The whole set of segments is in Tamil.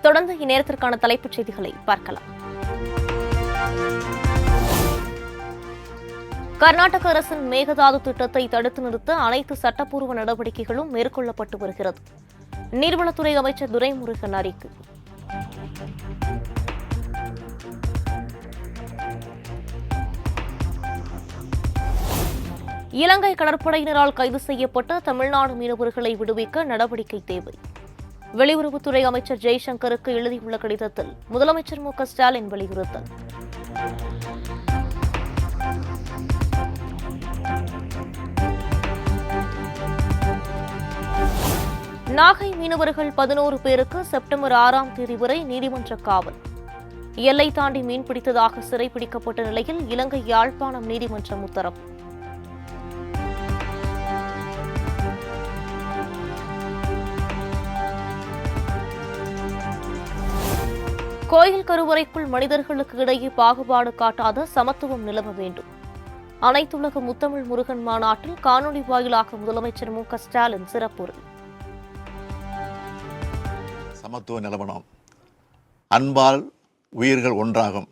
தொடர்ந்து இந்நேரத்திற்கான தலைப்புச் செய்திகளை பார்க்கலாம். கர்நாடக அரசின் மேகதாது திட்டத்தை தடுத்து நிறுத்த அனைத்து சட்டப்பூர்வ நடவடிக்கைகளும் மேற்கொள்ளப்பட்டு வருகிறது. நீர்வளத்துறை அமைச்சர் துரைமுருகன் அறிக்கை. இலங்கை கடற்படையினரால் கைது செய்யப்பட்ட தமிழ்நாடு மீனவர்களை விடுவிக்க நடவடிக்கை தேவை. வெளியுறவுத்துறை அமைச்சர் ஜெய்சங்கருக்கு எழுதியுள்ள கடிதத்தில் முதலமைச்சர் மு.க.ஸ்டாலின் வலியுறுத்தல். நாகை மீனவர்கள் 11 பேருக்கு செப்டம்பர் 6ஆம் தேதி வரை நீதிமன்ற காவல். எல்லை தாண்டி மீன்பிடித்ததாக சிறைப்பிடிக்கப்பட்ட நிலையில் இலங்கை யாழ்ப்பாணம் நீதிமன்றம் உத்தரவு. கோயில் கருவறைக்குள் மனிதர்களுக்கு இடையே பாகுபாடு காட்டாத சமத்துவம் நிலவ வேண்டும். அனைத்துலக முத்தமிழ் முருகன் மாநாட்டில் காணொலி வாயிலாக முதலமைச்சர் மு.க.ஸ்டாலின் சிறப்புரை. சமத்துவ நிலவனம். அன்பால் உயிர்கள் ஒன்றாகும்,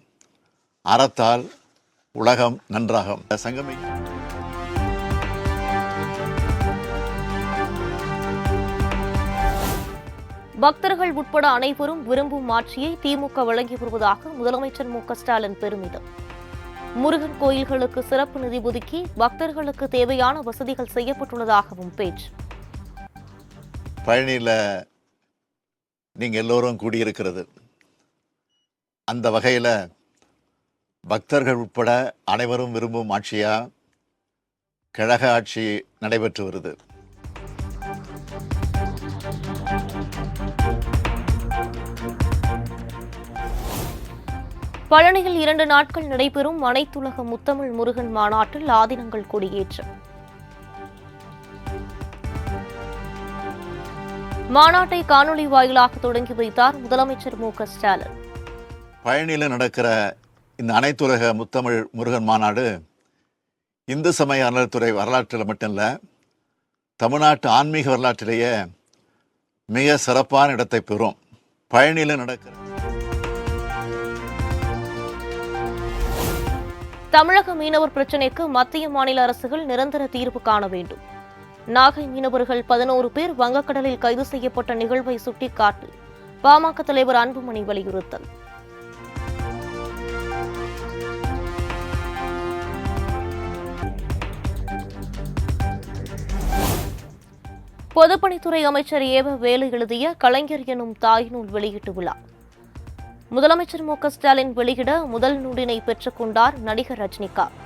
அறத்தால் உலகம் நன்றாகும். சங்கமே பக்தர்கள் உட்பட அனைவரும் விரும்பும் ஆட்சியை திமுக வழங்கி வருவதாக முதலமைச்சர் மு.க.ஸ்டாலின் பெருமிதம். முருகன் கோயில்களுக்கு சிறப்பு நிதி ஒதுக்கி பக்தர்களுக்கு தேவையான வசதிகள் செய்யப்பட்டுள்ளதாகவும் பேச்சு. பழனியில் நீங்க எல்லோரும் கூடியிருக்கிறது. அந்த வகையில் பக்தர்கள் உட்பட அனைவரும் விரும்பும் ஆட்சியா கழக ஆட்சி நடைபெற்று வருது. பழனியில் 2 நாட்கள் நடைபெறும் அனைத்துலக முத்தமிழ் முருகன் மாநாட்டில் ஆதீனங்கள் கொடியேற்றம். மாநாட்டை காணொலி வாயிலாக தொடங்கி வைத்தார் முதலமைச்சர் மு.க.ஸ்டாலின். பழனியில் நடக்கிற இந்த அனைத்துலக முத்தமிழ் முருகன் மாநாடு இந்து சமய அறநிலையத்துறை வரலாற்றில் மட்டும் இல்லை, தமிழ்நாட்டு ஆன்மீக வரலாற்றிலேயே மிக சிறப்பான இடத்தை பெறும். பழனியில் நடக்கிற தமிழக மீனவர் பிரச்சினைக்கு மத்திய மாநில அரசுகள் நிரந்தர தீர்வு காண வேண்டும். நாகை மீனவர்கள் 11 பேர் வங்கக்கடலில் கைது செய்யப்பட்ட நிகழ்வை சுட்டிக்காட்டி பாமக தலைவர் அன்புமணி வலியுறுத்தல். பொதுப்பணித்துறை அமைச்சர் ஏவ வேலு எழுதிய கலைஞர் எனும் தாய் நூல் வெளியீட்டு விழா. முதலமைச்சர் மு.க.ஸ்டாலின் வெளியிட முதல் நூலினை பெற்றுக் கொண்டார் நடிகர் ரஜினிகாந்த்.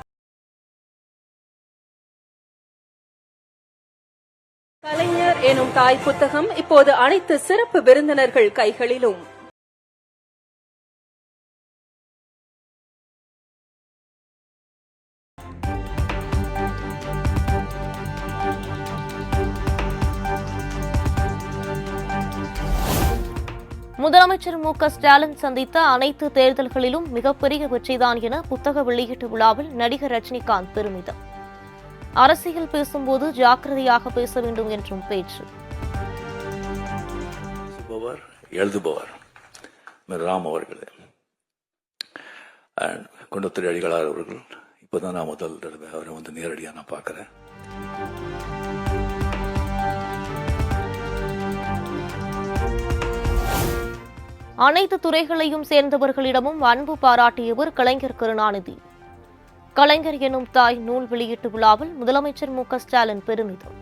கலைஞர் எனும் தாய் புத்தகம் இப்போது அனைத்து சிறப்பு விருந்தினர்கள் கைகளிலும். முதலமைச்சர் மு.க.ஸ்டாலின் சந்தித்த அனைத்து தேர்தல்களிலும் மிகப்பெரிய வெற்றிதான் என புத்தக வெளியீட்டு விழாவில் நடிகர் ரஜினிகாந்த் பெருமிதம். அரசியல் பேசும்போது ஜாக்கிரதையாக பேச வேண்டும் என்றும் பேச்சு. எழுதுபவர் ராம் அவர்கள், குண்டத்துறை அடிகளார் அவர்கள். இப்போதான் நான் முதல் தடவை அவரை நேரடியாக நான் பார்க்கிறேன். அனைத்து துறைகளையும் சேர்ந்தவர்களிடமும் அன்பு பாராட்டியவர் கலைஞர் கருணாநிதி. கலைஞர் எனும் தாய் நூல் வெளியீட்டு விழாவில் முதலமைச்சர் மு.க.ஸ்டாலின் பெருமிதம்.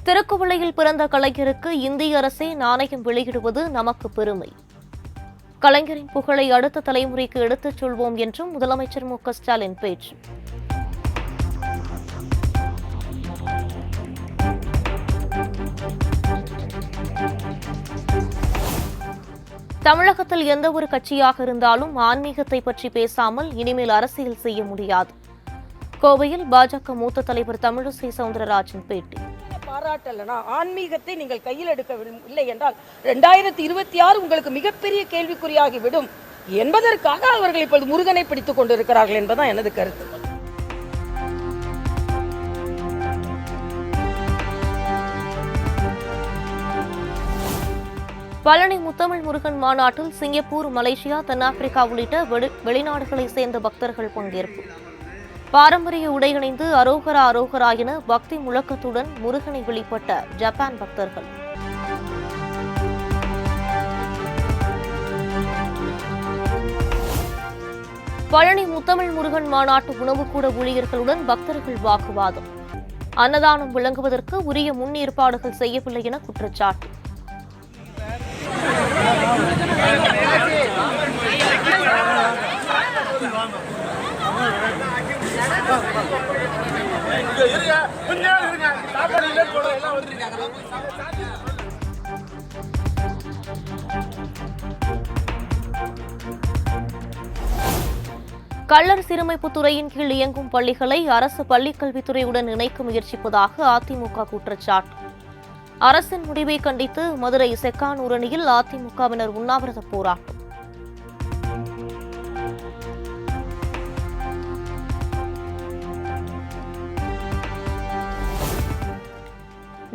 திருக்குவளையில் பிறந்த கலைஞருக்கு இந்திய அரசே நாணயம் வெளியிடுவது நமக்கு பெருமை. கலைஞரின் புகழை அடுத்த தலைமுறைக்கு எடுத்துச் சொல்வோம் என்றும் முதலமைச்சர் மு.க.ஸ்டாலின் பேச்சு. தமிழகத்தில் எந்த ஒரு கட்சியாக இருந்தாலும் ஆன்மீகத்தை பற்றி பேசாமல் இனிமேல் அரசியல் செய்ய முடியாது. கோவையில் பாஜக மூத்த தலைவர் தமிழிசை சவுந்தரராஜன் பேட்டி. பாராட்டலனா ஆன்மீகத்தை நீங்கள் கையில் எடுக்கவில்லை என்றால் 2026 உங்களுக்கு மிகப்பெரிய கேள்விக்குறியாகிவிடும் என்பதற்காக அவர்கள் இப்பொழுது முருகனை பிடித்துக் கொண்டிருக்கிறார்கள் என்பதுதான் எனது கருத்து. பழனி முத்தமிழ் முருகன் மாநாட்டில் சிங்கப்பூர், மலேசியா, தென்னாப்பிரிக்கா உள்ளிட்ட வெளிநாடுகளைச் சேர்ந்த பக்தர்கள் பங்கேற்பு. பாரம்பரிய உடையணிந்து அரோகரா அரோகரா என பக்தி முழக்கத்துடன் முருகனை வெளிப்பட்ட ஜப்பான் பக்தர்கள். பழனி முத்தமிழ் முருகன் மாநாட்டு உணவுக்கூட ஊழியர்களுடன் பக்தர்கள் வாக்குவாதம். அன்னதானம் வழங்குவதற்கு உரிய முன்னேற்பாடுகள் செய்யவில்லை என குற்றச்சாட்டு. கள்ளர் சீரமைப்பு துறையின் கீழ் இயங்கும் பள்ளிகளை அரசு பள்ளிக்கல்வித்துறையுடன் இணைக்க முயற்சிப்பதாக அதிமுக குற்றச்சாட்டு. அரசின் முடிவை கண்டித்து மதுரை செக்கானூரணியில் அதிமுகவினர் உண்ணாவிரத போராட்டம்.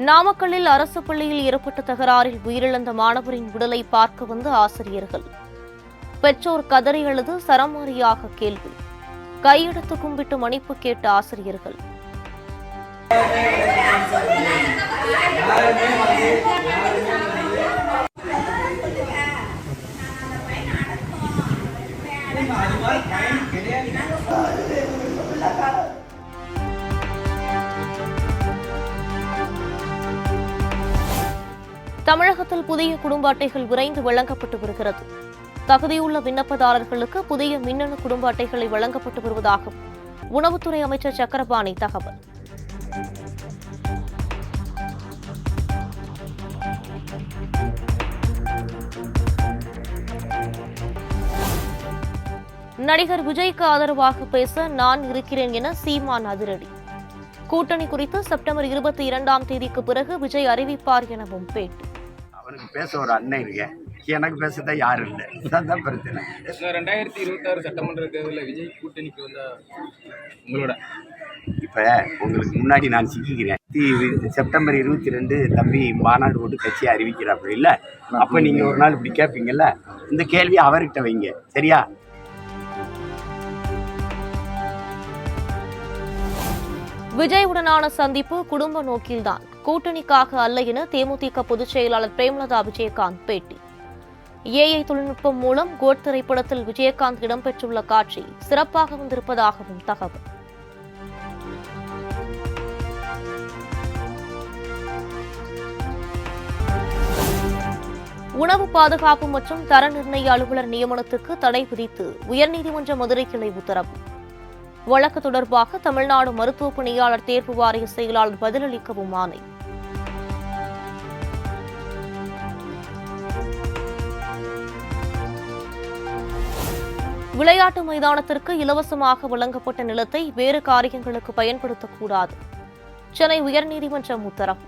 நாமக்கல்லில் அரசு பள்ளியில் ஏற்பட்ட தகராறில் உயிரிழந்த மாணவரின் உடலை பார்க்க வந்த ஆசிரியர்கள். பெற்றோர் கதறி அழுது சரமாரியாக கேள்வி. கையெடுத்து கும்பிட்டு மன்னிப்பு கேட்ட ஆசிரியர்கள். தமிழகத்தில் புதிய குடும்ப அட்டைகள் விரைந்து வழங்கப்பட்டு வருகிறது. தகுதியுள்ள விண்ணப்பதாரர்களுக்கு புதிய மின்னணு குடும்ப அட்டைகளை வழங்கப்பட்டு வருவதாக உணவுத்துறை அமைச்சர் சக்கரபாணி தகவல். நடிகர் விஜய்க்கு ஆதரவாக பேச நான் இருக்கிறேன் என சீமான் அதிரடி. கூட்டணி குறித்து செப்டம்பர் 22ஆம் தேதிக்கு பிறகு விஜய் அறிவிப்பார் எனவும் பேட்டி. அவனுக்கு பேச ஒரு அண்ணன் இருக்க, எனக்கு பேசதான் யாரும் இல்லை. இதுதான் பிரச்சனை. 2026 சட்டமன்ற தேர்தலில் விஜய் கூட்டணிக்கு வந்த உங்களோட இப்போ உங்களுக்கு முன்னாடி நான் சிக்கிக்கிறேன். செப்டம்பர் 22 தம்பி மாநாடு போட்டு கட்சியை அறிவிக்கிறாப்புல இல்லை. அப்போ நீங்கள் ஒரு நாள் இப்படி கேட்பீங்கல்ல, இந்த கேள்வி அவர்கிட்ட வைங்க, சரியா? விஜயுடனான சந்திப்பு குடும்ப நோக்கில்தான், கூட்டணிக்காக அல்ல என தேமுதிக பொதுச் செயலாளர் பிரேமலதா விஜயகாந்த் பேட்டி. ஏஐ தொழில்நுட்பம் மூலம் கோட் திரைப்படத்தில் விஜயகாந்த் இடம்பெற்றுள்ள காட்சி சிறப்பாக வந்திருப்பதாகவும் தகவல். உணவு பாதுகாப்பு மற்றும் தர நிர்ணய அலுவலர் நியமனத்துக்கு தடை விதித்து உயர்நீதிமன்ற மதுரை கிளை உத்தரவு. வழக்கு தொடர்பாக தமிழ்நாடு மருத்துவ பணியாளர் தேர்வு வாரிய செயலாளர் பதிலளிக்கவும் ஆணை. விளையாட்டு மைதானத்திற்கு இலவசமாக வழங்கப்பட்ட நிலத்தை வேறு காரியங்களுக்கு பயன்படுத்தக்கூடாது. சென்னை உயர்நீதிமன்றம் உத்தரவு.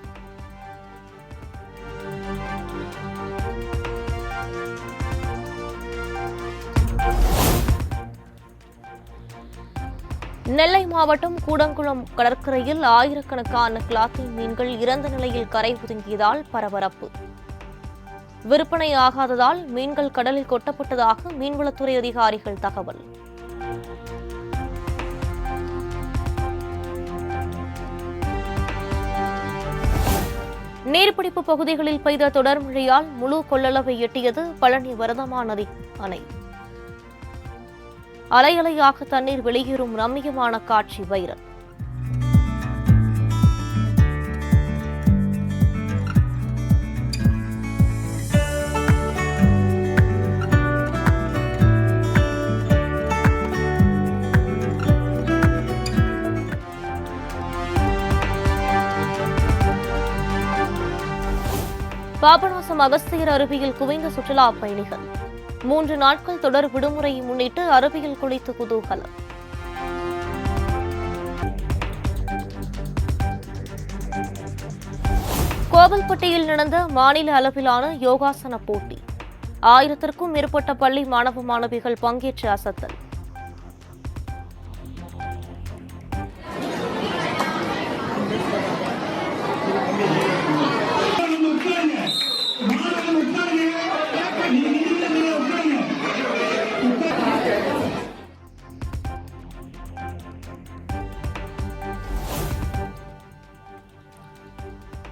நெல்லை மாவட்டம் கூடங்குளம் கடற்கரையில் ஆயிரக்கணக்கான கிளாத்தி மீன்கள் இறந்த நிலையில் கரை ஒதுங்கியதால் பரபரப்பு. விற்பனை ஆகாததால் மீன்கள் கடலில் கொட்டப்பட்டதாக மீன்வளத்துறை அதிகாரிகள் தகவல். நீர்பிடிப்பு பகுதிகளில் பெய்த தொடர் மழையால் முழு கொள்ளளவை எட்டியது பழனி வரதமா நதி அணை. அலையலையாக தண்ணீர் வெளியேறும் ரம்மியமான காட்சி வைரல். பாபநாசம் அகஸ்தியர் அருவியில் குவிந்த சுற்றுலா பயணிகள். 3 நாட்கள் தொடர் விடுமுறையை முன்னிட்டு அருவியில் குளித்து குதூகலம். கோவில்பட்டியில் நடந்த மாநில அளவிலான யோகாசன போட்டி. 1000க்கும் மேற்பட்ட பள்ளி மாணவ மாணவிகள் பங்கேற்று அசத்தல். மாணவ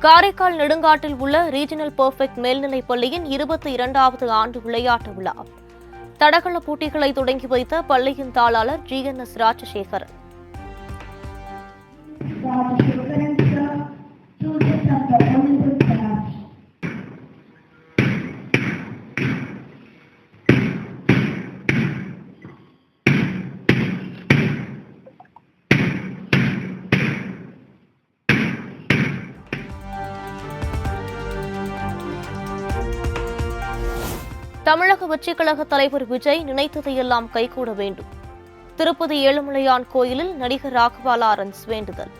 காரைக்கால் நெடுங்காட்டில் உள்ள ரீஜனல் பெர்ஃபெக்ட் மேல்நிலைப் பள்ளியின் 22வது ஆண்டு விளையாட்டு விழா. தடகள போட்டிகளை தொடங்கி வைத்த பள்ளியின் தாளாளர் GNS ராஜசேகரன். தமிழக வெற்றிக் கழக தலைவர் விஜய் நினைத்ததையெல்லாம் கைகூட வேண்டும். திருப்பதி ஏழுமலையான் கோயிலில் நடிகர் ராகவா லாரன்ஸ் வேண்டுதல்.